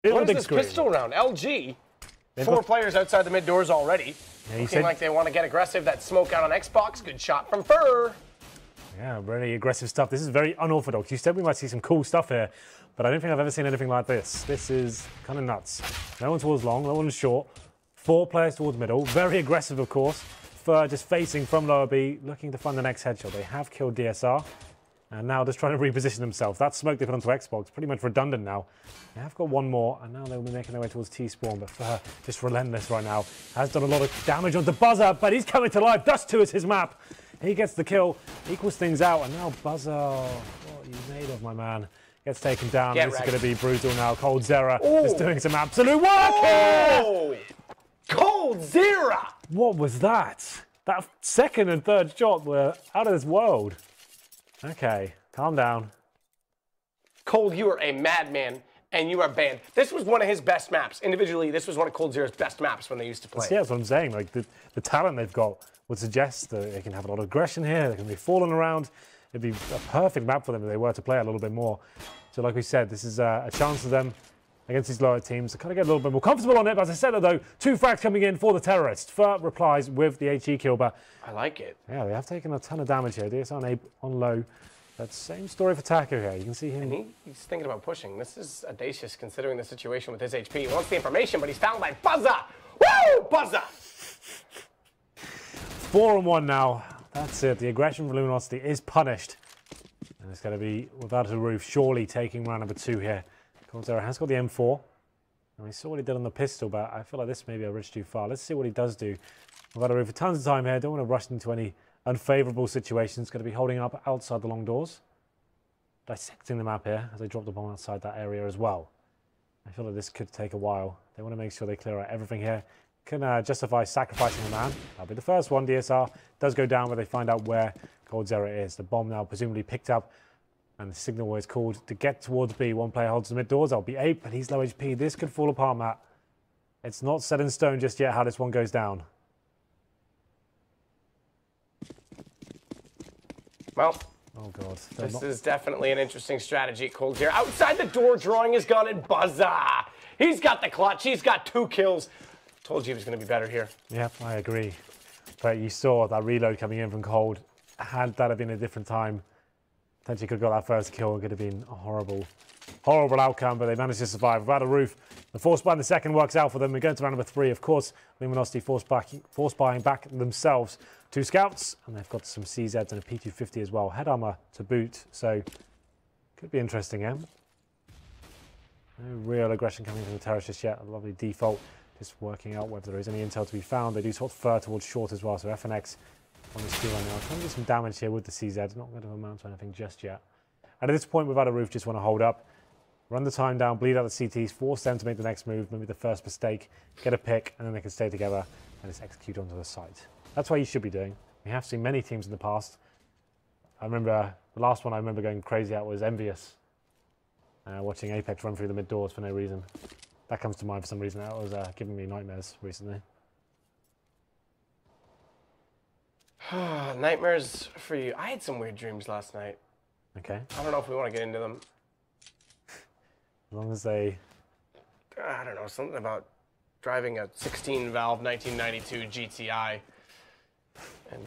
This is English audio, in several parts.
What is this pistol round? LG, four players outside the mid doors already. Yeah, looking like they want to get aggressive. That smoke out on Xbox. Good shot from Fur. Yeah, really aggressive stuff. This is very unorthodox. You said we might see some cool stuff here, but I don't think I've ever seen anything like this. This is kind of nuts. No one towards long, no one short. Four players towards middle. Very aggressive, of course. Fur just facing from lower B, looking to find the next headshot. They have killed DSR, and now just trying to reposition themselves. That smoke they put onto Xbox, pretty much redundant now. They have got one more, and now they'll be making their way towards T-spawn, but Fur just relentless right now. Has done a lot of damage onto Buzzer, but he's coming to life. Dust 2 is his map. He gets the kill, equals things out, and now Buzzer, what are you made of, my man? Gets taken down. This is going to be brutal now. coldzera is doing some absolute work here. coldzera! What was that? That second and third shot were out of this world. Okay, calm down. Cold, you are a madman, and you are banned. This was one of his best maps. Individually, this was one of coldzera's best maps when they used to play. Yeah, that's what I'm saying. Like the talent they've got would suggest that they can have a lot of aggression here. They can be falling around. It'd be a perfect map for them if they were to play a little bit more. So like we said, this is a chance for them against these lower teams to kind of get a little bit more comfortable on it. But as I said, though, 2 frags coming in for the terrorists. Fur replies with the HE kill, but I like it. Yeah, they have taken a ton of damage here. DSR on low. That same story for Taco here. You can see him. And he's thinking about pushing. This is audacious considering the situation with his HP. He wants the information, but he's found by Buzzer. Woo! Buzzer! 4-on-1 now. That's it. The aggression from Luminosity is punished. And it's going to be without a roof, surely taking round number 2 here. coldzera has got the M4. And we saw what he did on the pistol, but I feel like this may be a bridge too far. Let's see what he does do. Without a roof for tons of time here. Don't want to rush into any unfavourable situations. Going to be holding up outside the long doors. Dissecting the map here as they drop the bomb outside that area as well. I feel like this could take a while. They want to make sure they clear out everything here. Can justify sacrificing a man. That'll be the first one. DSR does go down where they find out where coldzera is. The bomb now presumably picked up, and the signal is called to get towards B. One player holds the mid doors. That'll be 8, but he's low HP. This could fall apart, Matt. It's not set in stone just yet how this one goes down. Well, oh god, this is definitely an interesting strategy. coldzera outside the door, drawing his gun, and Buzzer. He's got the clutch. He's got 2 kills. Told you he was going to be better here. Yep, I agree. But you saw that reload coming in from Cold. Had that have been a different time, potentially could have got that first kill. It could have been a horrible, horrible outcome, but they managed to survive. Without a roof, the force buy in the second works out for them. We're going to round number 3. Of course, Luminosity force buying back themselves 2 scouts, and they've got some CZs and a P250 as well. Head armor to boot, so could be interesting, yeah? No real aggression coming from the terrorists just yet. A lovely default. Just working out whether there is any intel to be found. They do sort of Fur towards short as well, so FNX on this queue right now. Trying to do some damage here with the CZ. Not going to amount to anything just yet. And at this point, without a roof, just want to hold up. Run the time down, bleed out the CTs, force them to make the next move, maybe the first mistake, get a pick, and then they can stay together and just execute onto the site. That's what you should be doing. We have seen many teams in the past. I remember, the last one I remember going crazy at was Envious. Watching Apex run through the mid doors for no reason. That comes to mind for some reason. That was giving me nightmares recently. Nightmares for you. I had some weird dreams last night. Okay. I don't know if we want to get into them. As long as they... I don't know, something about driving a 16-valve 1992 GTI and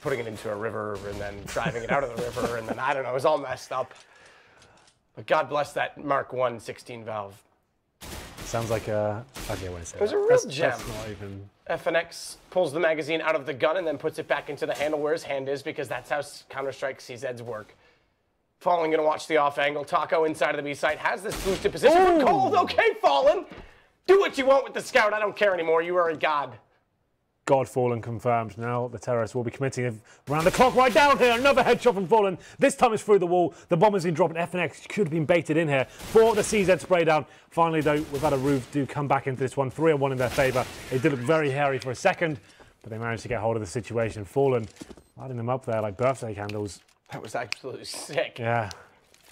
putting it into a river and then driving it out of the river and then, I don't know, it was all messed up. But God bless that Mark 1 16-valve. Sounds like a... Okay, I won't say it was that. a real gem. That's not even... FNX pulls the magazine out of the gun and then puts it back into the handle where his hand is because that's how Counter-Strike CZs work. Fallen gonna watch the off angle. Taco inside of the B site has this boosted position for Cold. Okay, Fallen. Do what you want with the scout. I don't care anymore. You are a god. God Fallen confirmed. Now the terrorists will be committing around the clock right down here. Another headshot from Fallen. This time it's through the wall. The bomb has been dropped. FNX could have been baited in here for the CZ spray down. Finally, though, without a roof, do come back into this one. 3-1 in their favour. It did look very hairy for a second, but they managed to get hold of the situation. Fallen lighting them up there like birthday candles. That was absolutely sick. Yeah.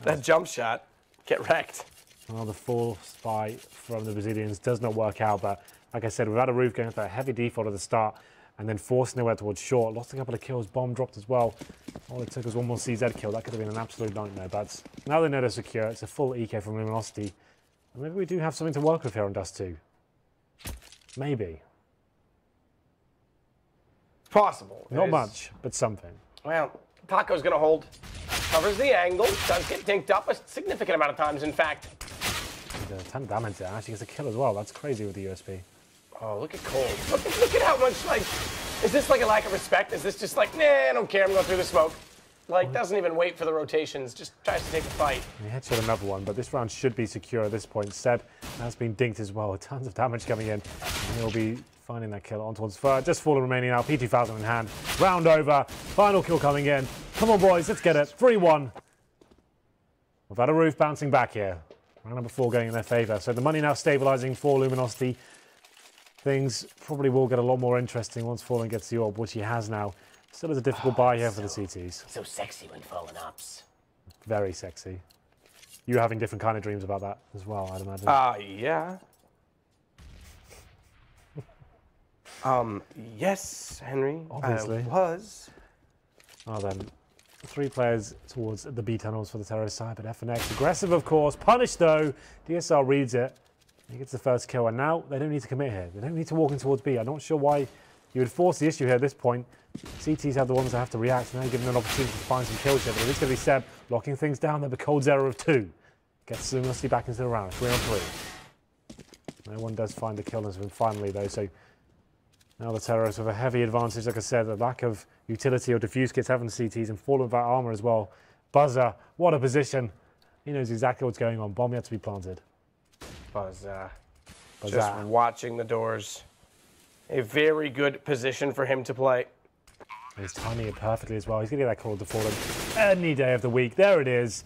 That jump shot, get wrecked. Well, the full spy from the Brazilians does not work out, but like I said, without a roof, going for a heavy default at the start and then forcing their way towards short. Lost a couple of kills, bomb dropped as well. All it took was one more CZ kill. That could have been an absolute nightmare, but now they know they're secure. It's a full EK from Luminosity. Maybe we do have something to work with here on Dust 2. Maybe. Possible. Not much, but something. Well, Taco's going to hold. Covers the angle. Does get dinked up a significant amount of times, in fact. And, 10 damage there. Actually gets a kill as well. That's crazy with the USP. Oh, look at Cold. Look at how much, like, is this like a lack of respect? Is this just like, nah, I don't care, I'm going through the smoke? Like, doesn't even wait for the rotations, just tries to take the fight. He headshot another one, but this round should be secure at this point. Seb has been dinked as well. Tons of damage coming in. And he'll be finding that kill on towards Fur. Just Fallen remaining now. P2000 in hand. Round over. Final kill coming in. Come on, boys. Let's get it. 3-1. We've had a roof bouncing back here. Round number 4 going in their favour. So the money now stabilising for Luminosity. Things probably will get a lot more interesting once Fallen gets the orb, which he has now. Still is a difficult buy here for the CTs. So sexy when Fallen ups. Very sexy. You having different kind of dreams about that as well, I'd imagine. Yeah. Yes, Henry. Obviously. I was. Well then, 3 players towards the B tunnels for the terrorist side, but FNX aggressive, of course. Punished though. DSR reads it. He gets the first kill, and now they don't need to commit here. They don't need to walk in towards B. I'm not sure why you would force the issue here at this point. CTs have the ones that have to react, and they're given an opportunity to find some kills here, but it is going to be Seb locking things down there, but Cold's error of 2. Gets Luminosity back into the round, 3-on-3. No one does find the kill as finally though, so now the terrorists with a heavy advantage, like I said, the lack of utility or diffuse kits having CTs and Fallen without armor as well. Buzzer, what a position. He knows exactly what's going on. Bomb yet to be planted. Buzzer. Just watching the doors. A very good position for him to play. He's timing it perfectly as well. He's going to get that call to Fallen any day of the week. There it is.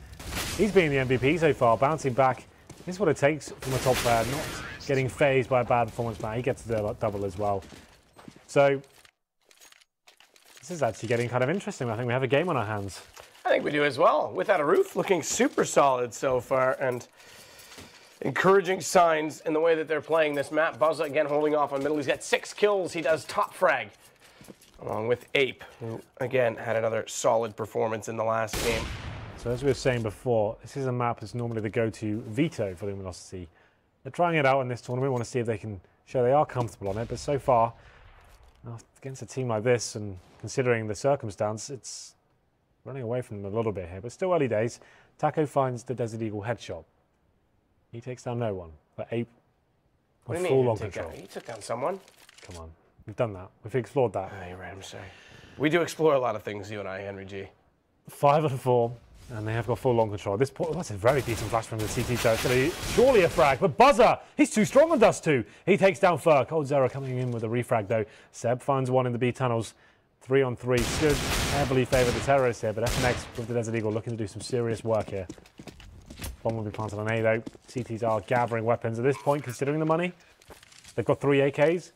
He's been the MVP so far, bouncing back. This is what it takes from a top player, not getting phased by a bad performance, man. He gets the double as well. So, this is actually getting kind of interesting. I think we have a game on our hands. I think we do as well. Without a roof, looking super solid so far, and encouraging signs in the way that they're playing this map. Buzza again holding off on middle. He's got 6 kills. He does top frag, along with Ape, who again had another solid performance in the last game. So as we were saying before, this is a map that's normally the go-to veto for Luminosity. They're trying it out in this tournament. We want to see if they can show they are comfortable on it, but so far, against a team like this, and considering the circumstance, it's running away from them a little bit here, but still early days. Taco finds the Desert Eagle headshot. He takes down no one, but Ape with full on control. He took down someone. Come on, we've done that. We've explored that. Oh, you're right, I'm sorry. We do explore a lot of things, you and I, Henry G. 5-4, and they have got full on control. This point, that's a very decent flash from the CT, so it's going to be surely a frag, but Buzzer, he's too strong on Dust 2. He takes down Fur. Cold Zero coming in with a refrag though. Seb finds one in the B tunnels. 3-on-3 should heavily favour the terrorists here, but FNX with the Desert Eagle looking to do some serious work here. Bomb will be planted on A though. CTs are gathering weapons at this point, considering the money. They've got 3 AKs.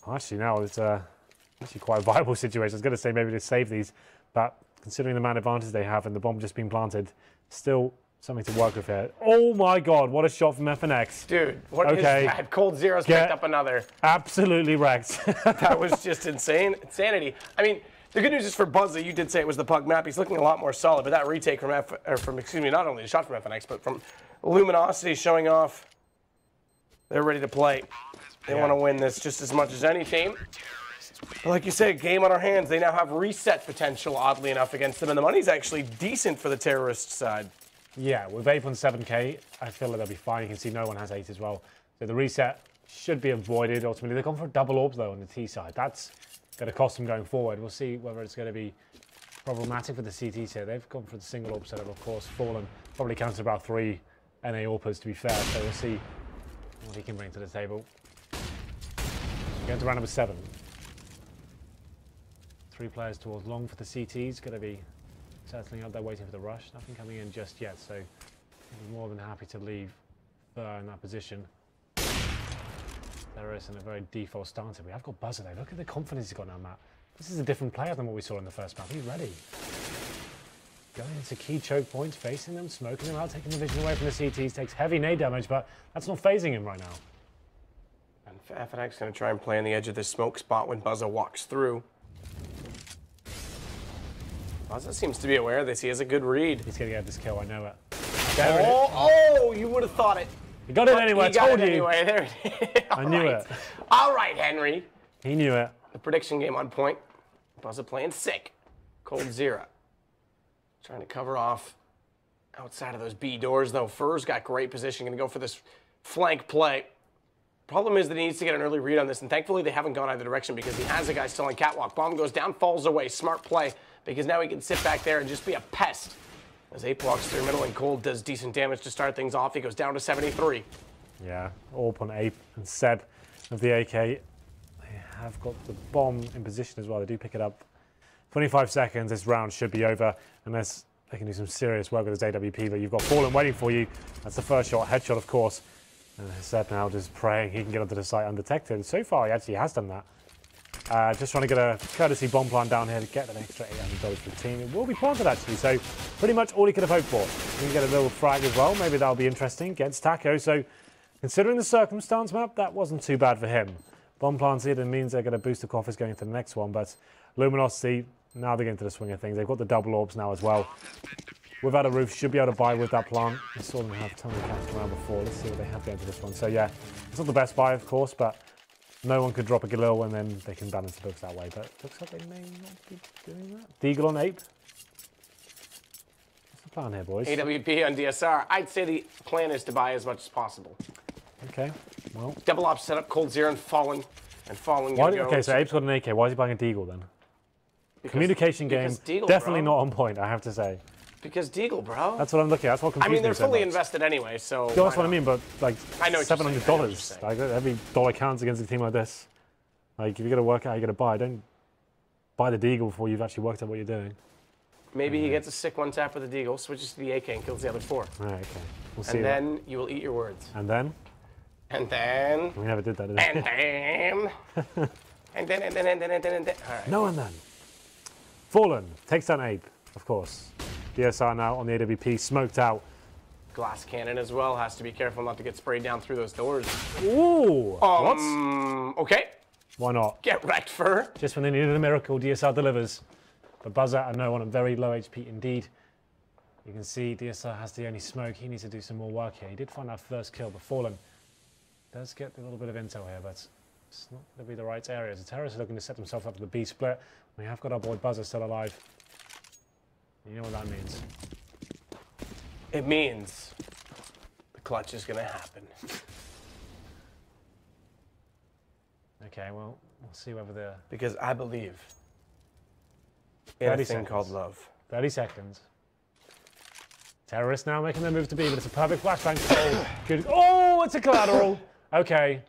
Oh, actually, now it's actually quite a viable situation. I was going to say maybe to save these, but considering the man advantage they have and the bomb just being planted, still something to work with here. Oh my God, what a shot from FNX. Dude, what is that? Cold Zero's picked up another. Absolutely wrecked. That was just insanity. I mean, the good news is for Buzza, you did say it was the pug map. He's looking a lot more solid, but that retake from not only the shot from FNX, but from Luminosity showing off. They're ready to play. They want to win this just as much as any team. But like you said, game on our hands. They now have reset potential, oddly enough, against them, and the money's actually decent for the terrorist side. Yeah, with 8 on 7k, I feel like they'll be fine. You can see no one has 8 as well. So the reset should be avoided. Ultimately, they've gone for a double orbs, though, on the T side. That's going to cost them going forward. We'll see whether it's going to be problematic for the CTs here. They've gone for the single orb setup, of course. Fallen probably counts about 3 NA orpers, to be fair. So we'll see what he can bring to the table. Going to round number 7. 3 players towards long for the CTs. Going to be settling up there, waiting for the rush. Nothing coming in just yet, so I'm more than happy to leave Fur in that position. There is in a very default stance. We have got Buzzer though. Look at the confidence he's got now, Matt. This is a different player than what we saw in the first map. He's ready. Going into key choke points, facing them, smoking them out, taking the vision away from the CTs. Takes heavy nade damage, but that's not phasing him right now. And FNX going to try and play on the edge of this smoke spot when Buzza walks through. Buzza seems to be aware of this. He has a good read. He's going to get this kill, I know it. Oh, you would have thought it. He got it anyway, I told you. Anyway. There it is. I knew it. All right, Henry. He knew it. The prediction game on point. Buzzer playing sick. Cold Zero. Trying to cover off outside of those B doors, though. Fur's got great position. Going to go for this flank play. Problem is that he needs to get an early read on this, and thankfully they haven't gone either direction because he has a guy still on catwalk. Bomb goes down, falls away. Smart play because now he can sit back there and just be a pest. As Ape walks through middle and Cold does decent damage to start things off. He goes down to 73. Yeah, AWP on Ape and Seb of the AK. They have got the bomb in position as well. They do pick it up. 25 seconds, this round should be over unless they can do some serious work with this AWP, but you've got Fallen waiting for you. That's the first shot, headshot of course. And Seb now just praying he can get onto the site undetected. So far he actually has done that. Just trying to get a courtesy bomb plant down here to get an extra $800 for the team. It will be planted actually, so pretty much all he could have hoped for. He can get a little frag as well, maybe that'll be interesting. Gets Taco, so considering the circumstance map, that wasn't too bad for him. Bomb planted and means they're going to boost the coffers going to the next one, but Luminosity, now they're getting to the swing of things. They've got the double orbs now as well. Without a roof, should be able to buy with that plant. I saw them have a ton of cash around before. Let's see what they have going to this one. So yeah, it's not the best buy, of course, but no one could drop a Galil and then they can balance the books that way. But it looks like they may not be doing that. Deagle on Ape. What's the plan here, boys? AWP on DSR. I'd say the plan is to buy as much as possible. Okay, well. Double op setup, Cold Zero and Fallen. Okay, so Ape's got an AK. Why is he buying a Deagle then? Communication game, Deagle, definitely not on point, I have to say. Because Deagle, bro. That's what I'm looking at. That's what confused me. I mean, they're so fully much. invested anyway, so. Yeah, that's what I mean, but like I know $700. Like every dollar counts against a team like this. Like if you're gonna work out how you're gonna buy, don't buy the Deagle before you've actually worked out what you're doing. Maybe he gets a sick one tap with the Deagle, switches to the AK and kills the other 4. Right, okay. We'll see. And then you will eat your words. And then? And then. We never did that, did we? And then. and then. All right. No, and then. Fallen takes down Ape, of course. DSR now on the AWP, smoked out. Glass cannon as well, has to be careful not to get sprayed down through those doors. Ooh, what? Okay. Why not? Get wrecked, Fur. Just when they needed a miracle, DSR delivers. But Buzzer, I know, on a very low HP indeed. You can see DSR has the only smoke. He needs to do some more work here. He did find that first kill, but Fallen does get a little bit of intel here, but it's not going to be the right area. The terrorists are looking to set themselves up for the B split. We have got our boy Buzzer still alive. You know what that means. It means the clutch is going to happen. Okay, well, we'll see whether the... Because I believe in a thing called love. 30 seconds. Terrorists now making their move to B, but it's a perfect flashbang. Oh, good. Oh, it's a collateral. Okay,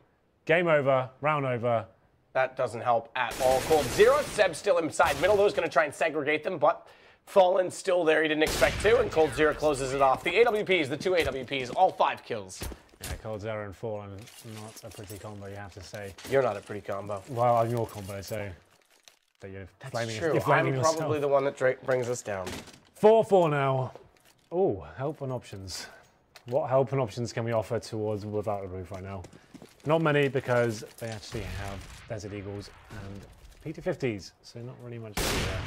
game over, round over. That doesn't help at all. Cold Zero, Seb still inside middle. Those going to try and segregate them, but Fallen still there. He didn't expect to, and Cold Zero closes it off. The AWPs, the 2 AWPs, all 5 kills. Yeah, Cold Zero and Fallen, not a pretty combo, you have to say. You're not a pretty combo. Well, I'm your combo, so that you're flaming. True. You're flaming I'm yourself. probably the one that brings us down. 4-4 now. Oh, help and options. What help and options can we offer towards Without a Roof right now? Not many, because they actually have Desert Eagles and PT-50s, so not really much to do there.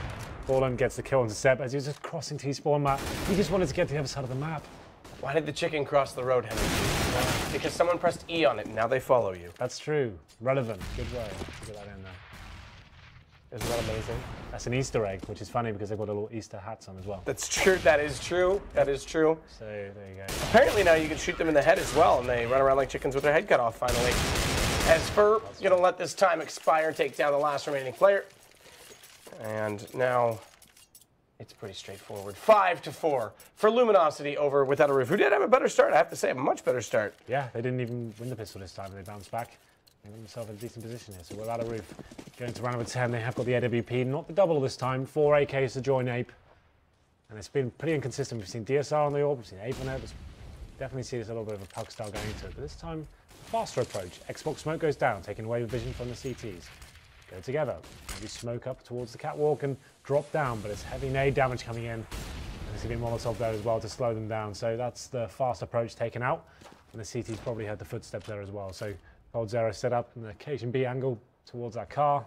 Fallen gets the kill on Seb as he was just crossing T-spawn map. He just wanted to get to the other side of the map. Why did the chicken cross the road, Henry? Because someone pressed E on it, and now they follow you. That's true. Relevant. Good way to get that in there. Isn't that amazing? That's an Easter egg, which is funny because they've got little Easter hats on as well. That's true. That is true. That is true. So there you go. Apparently now you can shoot them in the head as well, and they run around like chickens with their head cut off finally. As Fur gonna let this time expire, take down the last remaining player. And now it's pretty straightforward. 5-4 for Luminosity over Without a Roof, who did have a better start, I have to say, a much better start. Yeah, they didn't even win the pistol this time, they bounced back. They got themselves in a decent position here, so Without a Roof going to round number 10. They have got the AWP, not the double this time. 4 AKs to join Ape. And it's been pretty inconsistent. We've seen DSR on the orb, we've seen Ape on it. Definitely see this a little bit of a puck style going into it. But this time, faster approach. Xbox smoke goes down, taking away vision from the CTs. Go together. Maybe smoke up towards the catwalk and drop down, but it's heavy nade damage coming in. And there's going to be Molotov there as well to slow them down. So that's the fast approach taken out. And the CTs probably had the footsteps there as well. So Cold Zero set up in the occasion B angle towards that car.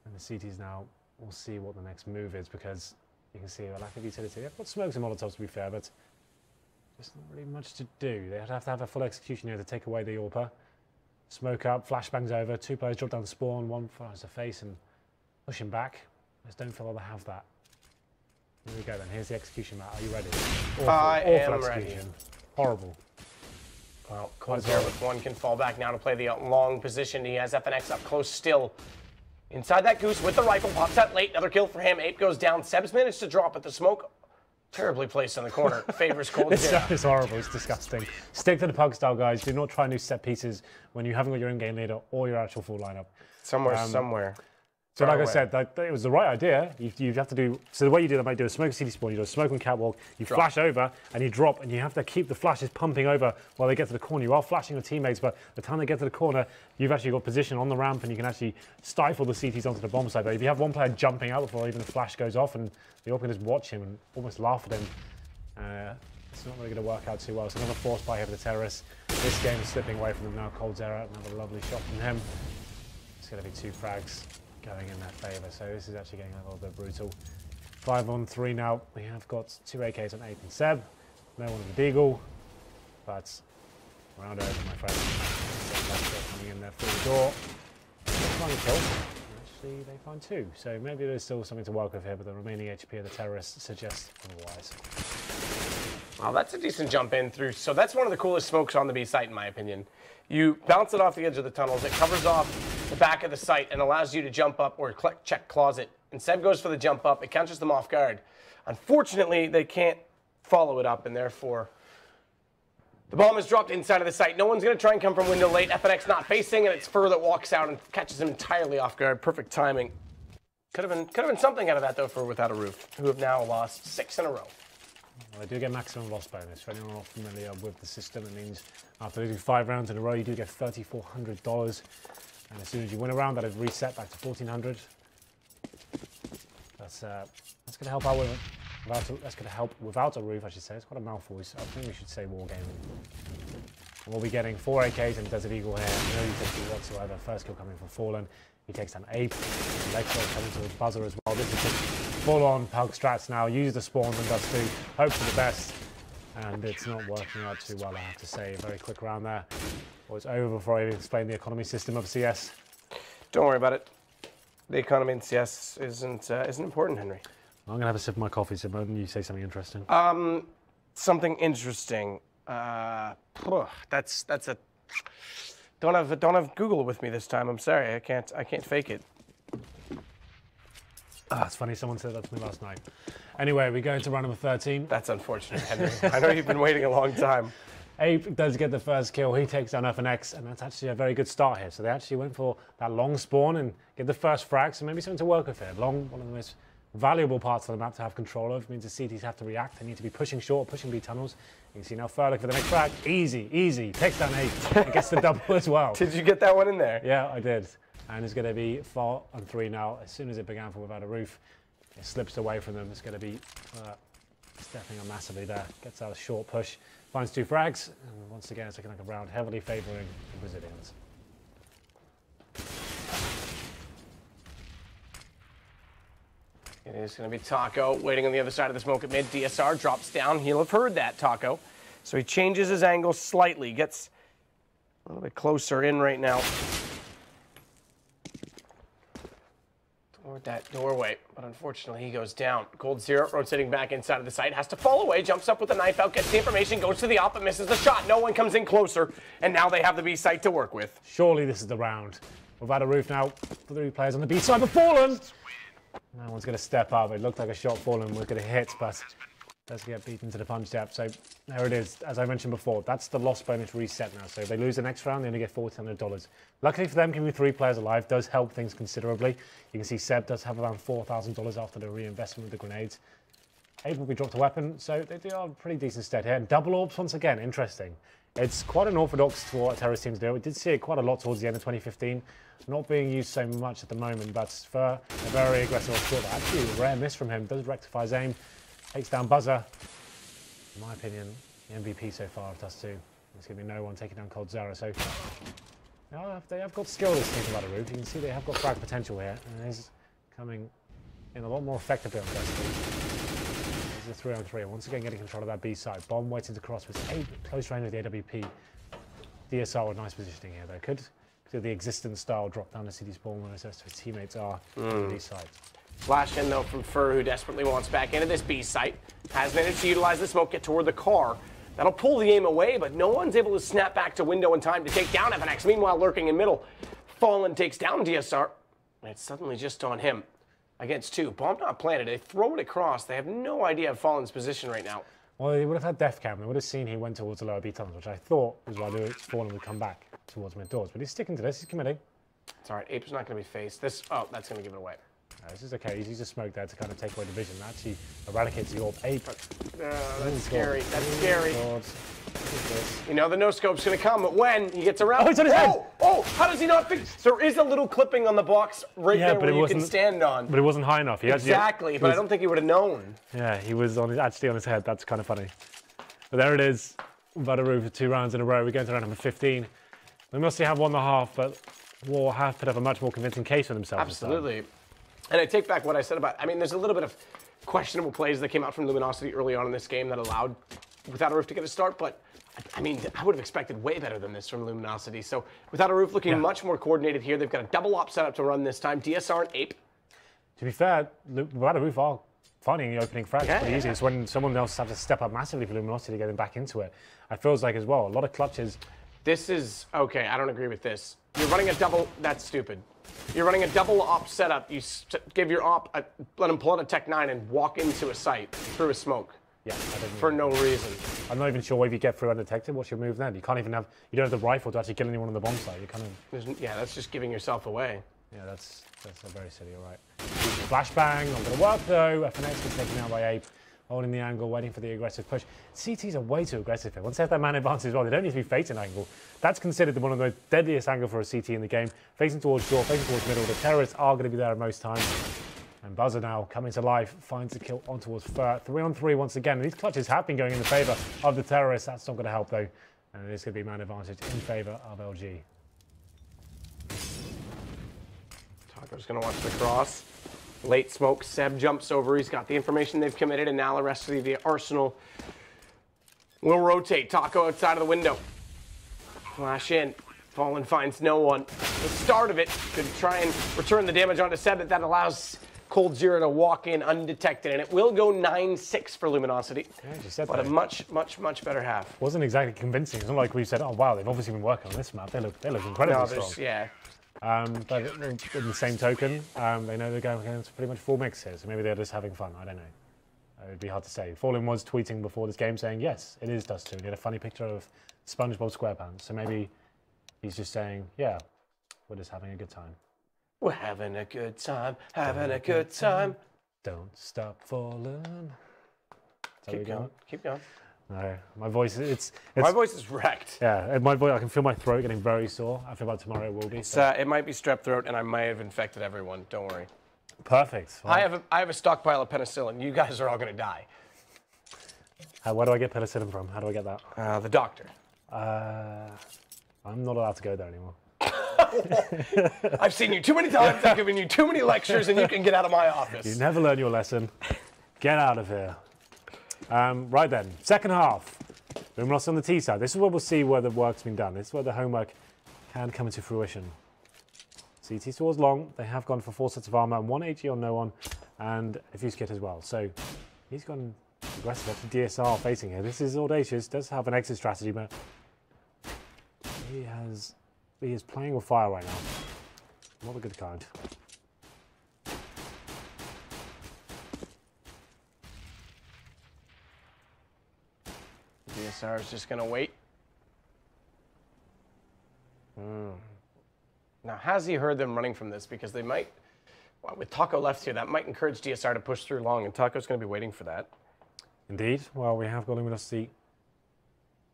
And the CTs now, we'll see what the next move is because you can see a lack of utility. They've got smokes and Molotovs to be fair, but there's not really much to do. They have to have a full execution here to take away the AWPer. Smoke up, flashbangs over, 2 players drop down the spawn, 1 fires the face and push him back. I just don't feel like they have that. Here we go then, here's the execution, Matt. Are you ready? Awful execution. Ready. Horrible. Well, coldzera with 1 can fall back now to play the long position. He has FNX up close still. Inside that goose with the rifle, pops out late. Another kill for him. Ape goes down. Seb's managed to drop at the smoke. Terribly placed in the corner. Favors coldzera. It's horrible. It's disgusting. Stick to the pug style, guys. Do not try new set pieces when you haven't got your in-game leader or your actual full lineup. Somewhere. So like I said, it was the right idea. You have to do, so the way you do that, might do a smoke city spawn, you do a smoke on catwalk, you flash over and you drop, and you have to keep the flashes pumping over while they get to the corner. You are flashing your teammates, but the time they get to the corner, you've actually got position on the ramp and you can actually stifle the CTs onto the bomb site. But if you have one player jumping out before even the flash goes off and the AWP can just watch him and almost laugh at him, it's not really going to work out too well. It's another force buy here for the terrorists. This game is slipping away from them now. coldzera, another lovely shot from him. It's going to be 2 frags going in their favour, so this is actually getting a little bit brutal. 5 on 3 now. We have got 2 AKs on Ape and Seb. No one on the Deagle, but round over, my friend. So coming in there through the door. They find a kill. Actually, they find 2, so maybe there's still something to work with here, but the remaining HP of the terrorists suggests otherwise. Well, that's a decent jump in through. So that's one of the coolest smokes on the B site, in my opinion. You bounce it off the edge of the tunnels. It covers off the back of the site and allows you to jump up or check closet. And Seb goes for the jump up. It catches them off guard. Unfortunately, they can't follow it up, and therefore the bomb is dropped inside of the site. No one's going to try and come from window late. FNX not facing, and it's Fur that walks out and catches him entirely off guard. Perfect timing. Could have been something out of that, though, for Without a Roof, who have now lost 6 in a row. Well, they do get maximum loss bonus. For anyone not familiar with the system, it means after losing 5 rounds in a row, you do get $3,400. And as soon as you win a round, that is reset back to $1,400. That's going to help out with that's going to help Without a Roof, I should say. It's quite a mouthful. I think we should say Wargaming. And we'll be getting 4 AKs and Desert Eagle here. No utility whatsoever. First kill coming from Fallen. He takes down Ape. Leg shot coming towards Buzzer as well. This is just full-on pug strats now. Uses the spawns and does 2. Hope for the best. And it's not working out too well, I have to say. A very quick round there. Well, it's over before I even explain the economy system of CS. Don't worry about it. The economy in CS isn't important, Henry. I'm going to have a sip of my coffee, so maybe you say something interesting. Something interesting. That's a... Don't have Google with me this time. I'm sorry. I can't fake it. It's funny. Someone said that to me last night. Anyway, we go into round number 13. That's unfortunate, Henry. I know you've been waiting a long time. Ape does get the first kill. He takes down FNX, and that's actually a very good start here. So they actually went for that long spawn and get the first frag, so maybe something to work with here. Long, one of the most valuable parts of the map to have control of. It means the CTs have to react. They need to be pushing short, pushing B tunnels. You can see now Furlock for the next frag. Easy. Takes down Ape and gets the double as well. Did you get that one in there? Yeah, I did. And it's going to be 4 on 3 now. As soon as it began for Without a Roof, it slips away from them. It's going to be stepping on massively there. Gets out a short push, finds 2 frags, and once again it's looking like a round heavily favouring the Brazilians. It is going to be Taco waiting on the other side of the smoke at mid. DSR drops down. He'll have heard that, Taco. So he changes his angle slightly, gets a little bit closer in right now toward that doorway, but unfortunately he goes down. coldzera rotating back inside of the site, has to fall away, jumps up with the knife out, gets the information, goes to the op, but misses the shot. No one comes in closer, and now they have the B site to work with. Surely this is the round. Without a Roof now, 3 players on the B side, but Fallen! No one's going to step up. It looked like a shot Fallen was going to hit, but does get beaten to the punch depth. So there it is. As I mentioned before, that's the loss bonus reset now. So if they lose the next round, they only get $1,400. Luckily for them, keeping 3 players alive does help things considerably. You can see Seb does have around $4,000 after the reinvestment with the grenades. Ape will be dropped a weapon, so they do have a pretty decent stead here. And double orbs once again, interesting. It's quite unorthodox for what a terrorist team to do. We did see it quite a lot towards the end of 2015. Not being used so much at the moment, but for a very aggressive shot, actually a rare miss from him. Does rectify his aim, takes down Buzzer. In my opinion, the MVP so far of Dust 2. There's going to be no one taking down coldzera. So they have got skill this team about a Roof. You can see they have got frag potential here, and it is coming in a lot more effectively on Dust 2. This is a 3-on-3. Once again, getting control of that B side. Bomb waiting to cross with a close range of the AWP. DSR with nice positioning here, though. Could the existence style drop down to CT spawn where his teammates are on the B side. Flash in, though, from Fur, who desperately wants back into this B site. Has managed to utilize the smoke, get toward the car. That'll pull the aim away, but no one's able to snap back to window in time to take down FNX. Meanwhile, lurking in middle, Fallen takes down DSR. And it's suddenly just on him. Against two. Bomb not planted. They throw it across. They have no idea of Fallen's position right now. Well, they would have had def cam. They would have seen he went towards the lower B tunnels, which I thought was why Fallen would come back towards mid doors. But he's sticking to this. He's committing. It's all right. Ape's not going to be faced. This. Oh, that's going to give it away. This is okay. He's used a smoke there to kind of take away the vision. That actually eradicates the orb. Ape. That's scary. God. That's scary. God. You know the no-scope's going to come, but when he gets around... Oh, it's on his head! Oh, how does he not fix... There is a little clipping on the box right there where you can stand on. But it wasn't high enough. Exactly, but I don't think he would have known. Yeah, he was actually on his head. That's kind of funny. But there it is. Butteroo for 2 rounds in a row. We're going to round number 15. They must have won the half, but will have put up a much more convincing case for themselves. Absolutely. And I take back what I said about... I mean, there's a little bit of questionable plays that came out from Luminosity early on in this game that allowed Without a Roof to get a start, but I mean, I would have expected way better than this from Luminosity. So Without a Roof looking much more coordinated here. They've got a double op setup to run this time. DSR and Ape. To be fair, Without a Roof are finding the opening frags pretty easy. It's when someone else has to step up massively for Luminosity to get them back into it. It feels like as well, a lot of clutches. This is, okay, I don't agree with this. You're running a double, that's stupid. You're running a double op setup. You give your op, let him pull out a Tech 9 and walk into a site through a smoke. Yeah, for no reason. I'm not even sure if you get through undetected. What's your move then? You can't even have. You don't have the rifle to actually kill anyone on the bomb site. You kind of. Yeah, that's just giving yourself away. Yeah, that's very silly. All right. Flashbang. Not going to work though. FNX gets taken out by Ape, holding the angle, waiting for the aggressive push. CTs are way too aggressive here. Once they have that man advantage as well, they don't need to be facing angle. That's considered one of the deadliest angle for a CT in the game. Facing towards short, facing towards middle. The terrorists are going to be there most times. And Buzzer now coming to life, finds the kill on towards Fur. 3-on-3 once again. And these clutches have been going in the favour of the terrorists. That's not going to help though. And it is going to be man advantage in favour of LG. Taco's going to watch the cross. Late smoke. Seb jumps over. He's got the information they've committed, and now the rest of the Arsenal will rotate. Taco outside of the window. Flash in. Fallen finds no one. The start of it could try and return the damage onto Seb, but that allows Cold Zero to walk in undetected, and it will go 9-6 for Luminosity. Yeah, but a much better half. Wasn't exactly convincing. It's not like we said, oh wow, they've obviously been working on this map. They look incredibly strong. Yeah. But in the same token, they know they're going against pretty much full mix here, so maybe they're just having fun. I don't know. It would be hard to say. Fallen was tweeting before this game saying, yes, it is Dust 2. He had a funny picture of SpongeBob SquarePants, so maybe he's just saying, yeah, we're just having a good time. We're having a good time, having a good time. Don't stop falling. Keep going, keep going. No, my voice, my voice is wrecked. Yeah, my voice, I can feel my throat getting very sore. I feel like tomorrow it will be. It might be strep throat, and I might have infected everyone. Don't worry. Perfect. Well, I have a stockpile of penicillin. You guys are all going to die. Where do I get penicillin from? How do I get that? The doctor. I'm not allowed to go there anymore. I've seen you too many times. I've given you too many lectures, and you can get out of my office. You never learn your lesson. Get out of here. Right then, second half. Luminosity on the T side. This is where we'll see where the work's been done. This is where the homework can come into fruition. CT towards long. They have gone for 4 sets of armor and 1 HE on no one, and a fuse kit as well. So he's gone aggressive. That's the DSR facing here. This is audacious. Does have an exit strategy, but he is playing with fire right now. Not a good kind. DSR is just going to wait. Now, has he heard them running from this? Because they might, well, with Taco left here, that might encourage DSR to push through long, and Taco's going to be waiting for that. Indeed. Well, we have got Luminosity.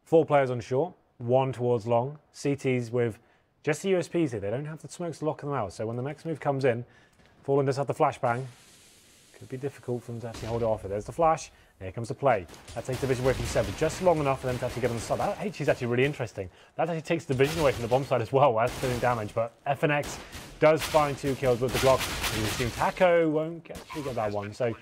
4 players on short, 1 towards long. CTs with just the USPs here. They don't have the smokes to lock them out. So when the next move comes in, Fallen does have the flashbang. Could be difficult for them to actually hold it off. There's the flash. Here comes the play. That takes the vision away from Seb, just long enough for them to actually get on the side. That HE is actually really interesting. That actually takes the vision away from the bomb side as well, as doing damage. But FNX does find 2 kills with the Glock. You assume Taco won't actually get that one. So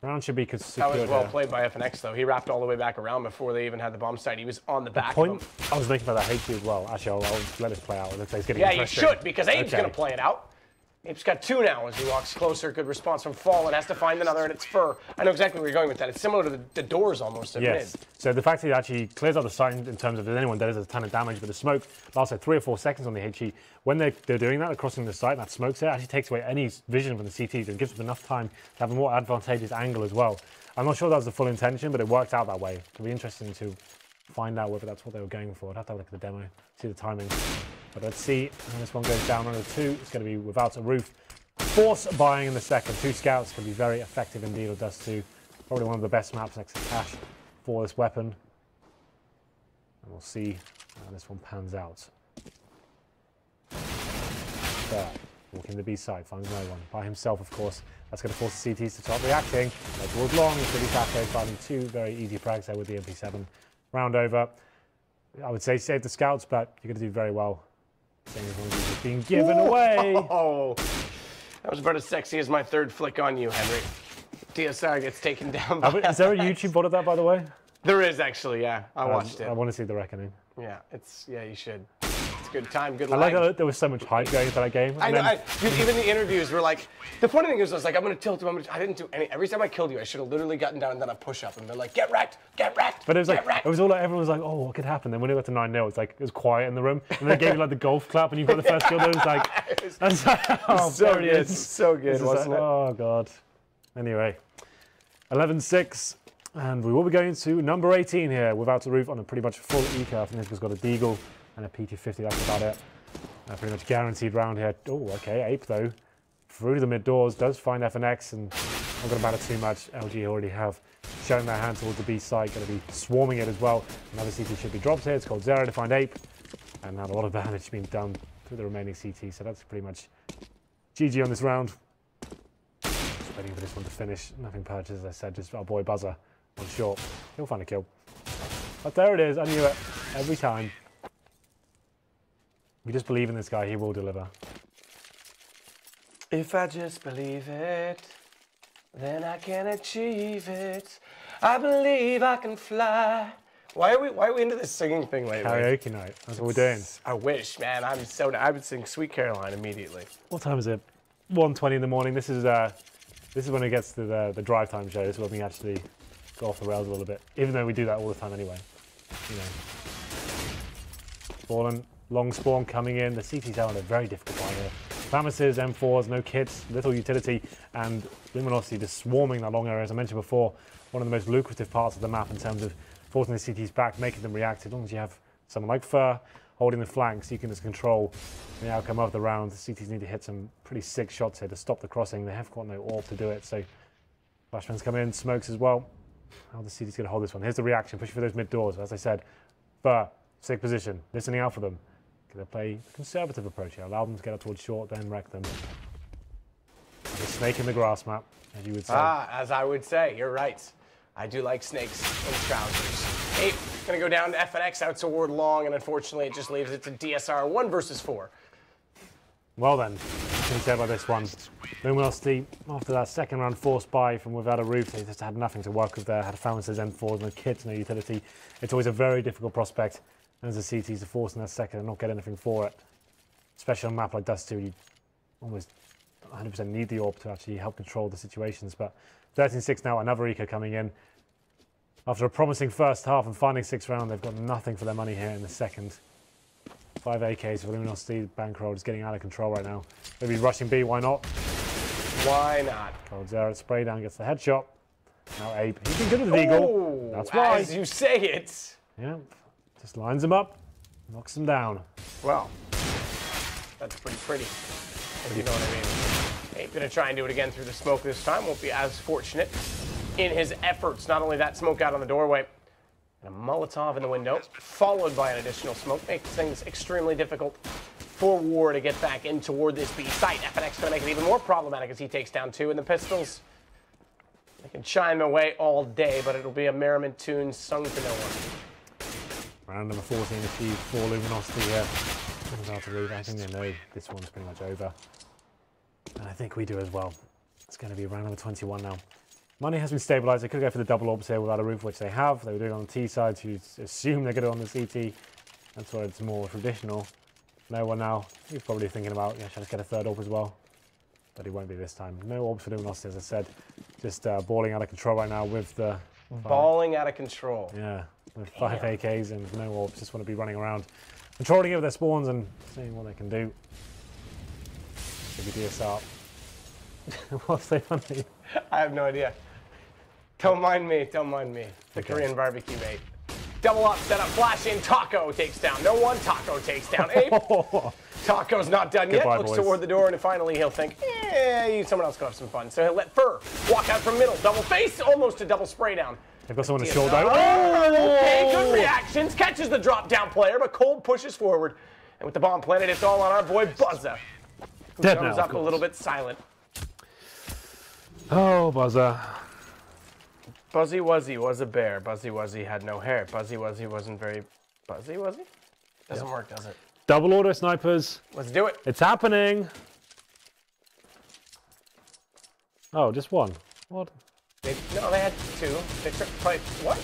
Round should be secured. That was well played by FNX, though. He wrapped all the way back around before they even had the bomb site. He was on the back Point of him. I was thinking about that HQ as well. Actually, I'll let it play out. It looks like it's getting Yeah, interesting. you should, because Abe's going to play it out. Abe's got 2 now as he walks closer. Good response from Fall. It has to find another, and it's Fur. I know exactly where you're going with that. It's similar to the doors almost at yes. mid. So the fact that he actually clears out the site in terms of if anyone does a ton of damage, but the smoke lasts like 3 or 4 seconds on the HE. When they're doing that, they're crossing the site, that smoke's there, actually takes away any vision from the CTs and gives them enough time to have a more advantageous angle as well. I'm not sure that was the full intention, but it worked out that way. It'll be interesting to find out whether that's what they were going for. I'd have to have a look at the demo, see the timing. But let's see. And this one goes down under 2. It's going to be without a roof. Force buying in the second. 2 scouts can be very effective indeed, or does 2. Probably one of the best maps next to Cash for this weapon. And we'll see how this one pans out. There. Walking the B side, finds no one. By himself, of course. That's going to force the CTs to start reacting. Go towards long, City Taco, finding 2 very easy frags there with the MP7. Round over. I would say save the scouts, but you're going to do very well. Same as long as it's being given away. Oh, that was about as sexy as my 3rd flick on you, Henry. DSR gets taken down by Is there a YouTube VOD of that, by the way? There is, actually, yeah. I watched it. I want to see the reckoning. Yeah, you should. It's a good time, good I lag. like that there was so much hype going into that game. I know, even the interviews were like, the funny thing is, I was like, I'm going to tilt him. I didn't do any. Every time I killed you, I should have literally gotten down and done a push-up and been like, get wrecked, get wrecked, But it was like, get wrecked. it was all like, everyone was like, oh, what could happen? Then when it got to 9-0, it's like, it was quiet in the room. And they gave you like the golf clap and you got the first kill. It was like, oh, so there he good, is. so good, wasn't it? Oh, God. Anyway, 11-6. And we will be going to number 18 here without a roof on a pretty much full eco. I think this has got a Deagle and a PT50. That's about it. Pretty much guaranteed round here. Oh, okay. Ape, though, through the mid doors, does find FNX and not going to matter too much. LG already have shown their hand towards the B side, going to be swarming it as well. Another CT should be dropped here. It's called Zero to find Ape. And now a lot of damage being done through the remaining CT. So that's pretty much GG on this round. Just waiting for this one to finish. Nothing purchased, as I said, just our boy Buzzer on short. He'll find a kill. But there it is. I knew it every time. We just believe in this guy, he will deliver. If I just believe it, then I can achieve it. I believe I can fly. Why are we into this singing thing lately? Karaoke night, that's what we're doing. I wish, man. I would sing Sweet Caroline immediately. What time is it? 1:20 in the morning. This is when it gets to the drive time show. This is when we actually go off the rails a little bit. Even though we do that all the time anyway. You know. Fallen. Long spawn coming in. The CT's out on a very difficult one here. Famuses, M4s, no kits, little utility, and Luminosity just swarming that long area. As I mentioned before, one of the most lucrative parts of the map in terms of forcing the CTs back, making them react. As long as you have someone like Fur holding the flanks, you can just control the outcome of the round. The CTs need to hit some pretty sick shots here to stop the crossing. They have got no orb to do it, so flashbangs come in, smokes as well. How the CT's going to hold this one? Here's the reaction, pushing for those mid doors. As I said, Fur, sick position, listening out for them. They play a conservative approach here. Allow them to get up towards short, then wreck them. The snake in the grass map, as you would say. As I would say, you're right. I do like snakes in trousers. Ape gonna go down to FNX out toward long, and unfortunately it just leaves it to DSR 1 versus 4. Well then, what can you say about this one? Luminosity, after that second round forced buy from without a roof, they just had nothing to work with there. Had Famuses, M4s, no kits, no utility. It's always a very difficult prospect. And as the CTs are forcing that second and not get anything for it. Especially on a map like Dust 2, you almost 100% need the orb to actually help control the situations. But 13-6 now, another eco coming in. After a promising first half and finding 6th round, they've got nothing for their money here in the second. 5 AKs for Luminosity. Bankroll is getting out of control right now. Maybe rushing B, why not? Why not? Cold Zero, spray down, gets the headshot. Now Ape, he's been good with the Eagle. That's right. As you say it. Yeah. Just lines them up, knocks them down. Well, that's pretty pretty, if you know what I mean. Ain't gonna try and do it again through the smoke this time. Won't be as fortunate in his efforts. Not only that, smoke out on the doorway, and a Molotov in the window, followed by an additional smoke. Makes things extremely difficult for War to get back in toward this B site. FNX gonna make it even more problematic as he takes down 2, and the pistols, they can chime away all day, but it'll be a merriment tune sung to no one. Round number 14 achieved for Luminosity here. I think they know this one's pretty much over. And I think we do as well. It's going to be round number 21 now. Money has been stabilised. They could go for the double orbs here without a roof, which they have. They were doing it on the T side, so you assume they're going to do it on the CT. That's why it's more traditional. No one now. He's probably thinking about trying to get a third orb as well. But he won't be this time. No orbs for Luminosity, as I said. Just balling out of control right now with the... Balling out of control. Yeah, with 5 AKs and no orbs. Just want to be running around, controlling it with their spawns and seeing what they can do. Maybe DSR. What's they funny? I have no idea. Don't mind me, don't mind me. The Korean barbecue bait. Double up, set up, flash in, Taco takes down. No one, Taco takes down. Ape. Taco's not done yet, looks toward the door, and finally he'll think, someone else can have some fun. So he'll let Fur walk out from middle, double face, almost a double spray down. They've got someone to shoulder. Okay, good reactions, catches the drop down player, but Cold pushes forward. And with the bomb planted, it's all on our boy Buzza, who comes up a little bit silent. Oh, Buzza. Buzzy Wuzzy was a bear. Buzzy Wuzzy had no hair. Buzzy Wuzzy wasn't very buzzy, was he? Doesn't work, does it? Double order snipers. Let's do it. It's happening. Oh, just one. What? No, they had two. They took play. What?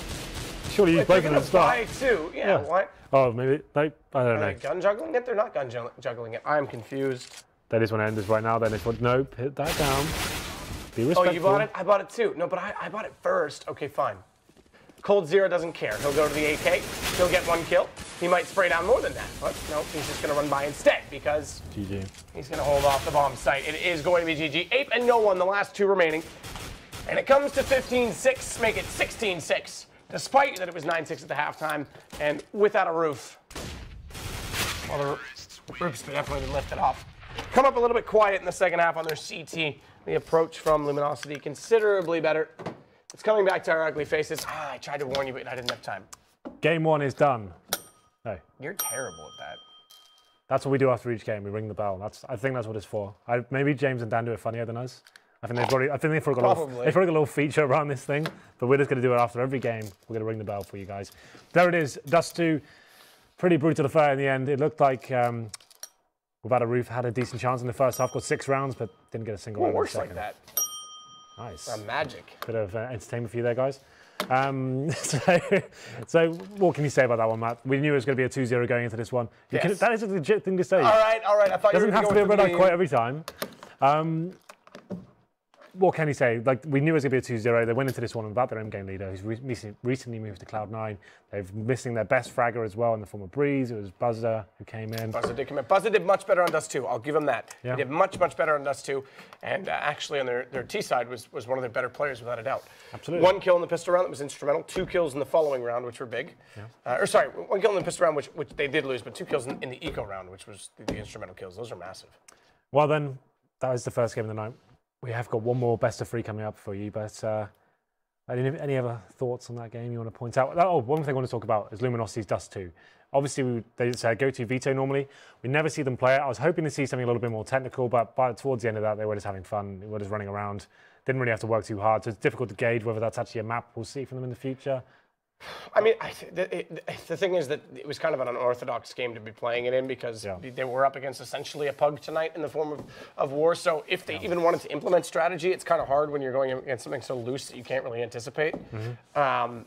Surely you've broken the start. Two. Yeah, what? Oh, maybe. No, I don't know. Are they gun juggling it? They're not gun juggling it. I'm confused. They just want to end this right now. Then they thought, nope, hit that down. Be respectful. Oh, you bought it? I bought it too. No, but I bought it first. Okay, fine. Cold Zero doesn't care. He'll go to the AK. He'll get 1 kill. He might spray down more than that. But no, he's just going to run by instead because GG. He's going to hold off the bomb site. It is going to be GG. Ape and no one, the last 2 remaining. And it comes to 15-6, make it 16-6, despite that it was 9-6 at the halftime and without a roof. Well, the roof's definitely been lifted off. Come up a little bit quiet in the second half on their CT. The approach from Luminosity considerably better. It's coming back to our ugly faces. I tried to warn you, but I didn't have time. Game 1 is done. No. You're terrible at that. That's what we do after each game. We ring the bell. I think that's what it's for. Maybe James and Dan do it funnier than us. I think they've got a little feature around this thing, but we're just going to do it after every game. We're going to ring the bell for you guys. There it is. Dust 2. Pretty brutal affair in the end. It looked like Without a Roof had a decent chance in the first half. Got 6 rounds, but didn't get a single round in the second. Works like that. Nice. Magic. Bit of entertainment for you there, guys. So what can you say about that one, Matt? We knew it was going to be a 2-0 going into this one. Yes. That is a legit thing to say. All right. I thought doesn't you were have to be a red eye quite every time. What can you say? Like, we knew it was going to be a 2-0. They went into this one without their in-game leader, who's recently moved to Cloud9. They're missing their best fragger as well in the form of Breeze. It was Buzzer who came in. Buzzer did come in. Buzzer did much better on Dust 2. I'll give him that. Yeah. He did much better on Dust 2. And actually on their T side was one of their better players without a doubt. Absolutely. 1 kill in the pistol round that was instrumental. 2 kills in the following round, which were big. Yeah. 1 kill in the pistol round, which they did lose, but 2 kills in the eco round, which was the instrumental kills. Those are massive. Well then, that was the first game of the night. We have got one more best of 3 coming up for you, but any other thoughts on that game you want to point out? Oh, one thing I want to talk about is Luminosity's Dust 2. Obviously, they say go to veto normally. We never see them play it. I was hoping to see something a little bit more technical, but towards the end of that, they were just having fun. They were just running around. Didn't really have to work too hard, so it's difficult to gauge whether that's actually a map we'll see from them in the future. I mean, the thing is that it was kind of an unorthodox game to be playing it in because they were up against essentially a pug tonight in the form of war. So if they even wanted to implement strategy, it's kind of hard when you're going against something so loose that you can't really anticipate. I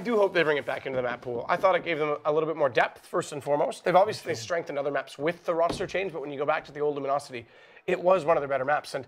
do hope they bring it back into the map pool. I thought it gave them a little bit more depth, first and foremost. They've obviously strengthened other maps with the roster change, but when you go back to the old Luminosity, it was one of their better maps. And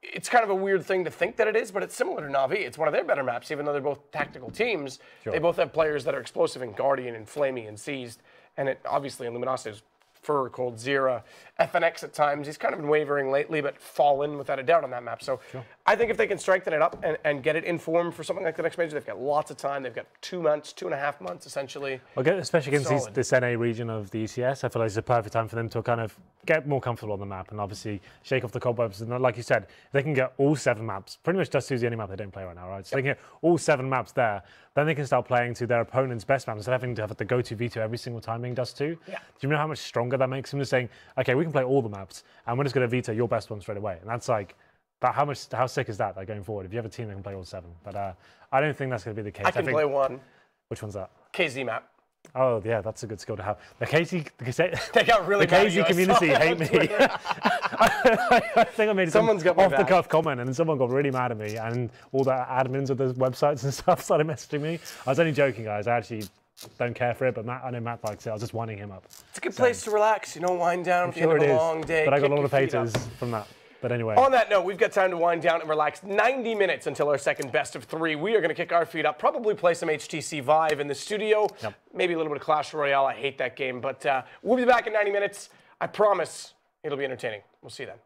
it's kind of a weird thing to think that it is, but it's similar to Na'Vi. It's one of their better maps, even though they're both tactical teams. Sure. They both have players that are explosive in Guardian and Flamey and Seized. And it obviously in Luminosity is Fur, Cold Zera, FNX at times. He's kind of been wavering lately, but fallen without a doubt on that map. So I think if they can strengthen it up and get it in form for something like the next major, they've got lots of time. They've got 2 months, 2.5 months, essentially. Okay, especially against this NA region of the ECS, I feel like it's a perfect time for them to kind of get more comfortable on the map and obviously shake off the cobwebs. And like you said, if they can get all 7 maps, pretty much Dust 2 is the only map they don't play right now, right? So they can get all 7 maps there, then they can start playing to their opponent's best map instead of having to have the go-to veto every single time being Dust 2. Yeah. Do you know how much stronger that makes them? Just saying, okay, we can play all the maps and we're just going to veto your best one straight away. And that's like, how sick is that like, going forward? If you have a team that can play all 7. But I don't think that's going to be the case. I can play one. Which one's that? KZ map. Oh, yeah, that's a good skill to have. The They got really the mad at you. KZ community hate me. I think I made some off-the-cuff comment, and someone got really mad at me, and all the admins of the websites and stuff started messaging me. I was only joking, guys. I actually don't care for it, but I know Matt likes it. I was just winding him up. It's a good place to relax, you know, wind down at the end of a long day. But I got a lot of haters from that. But anyway. On that note, we've got time to wind down and relax. 90 minutes until our second best of 3. We are going to kick our feet up, probably play some HTC Vive in the studio. Yep. Maybe a little bit of Clash Royale. I hate that game. But we'll be back in 90 minutes. I promise it'll be entertaining. We'll see you then.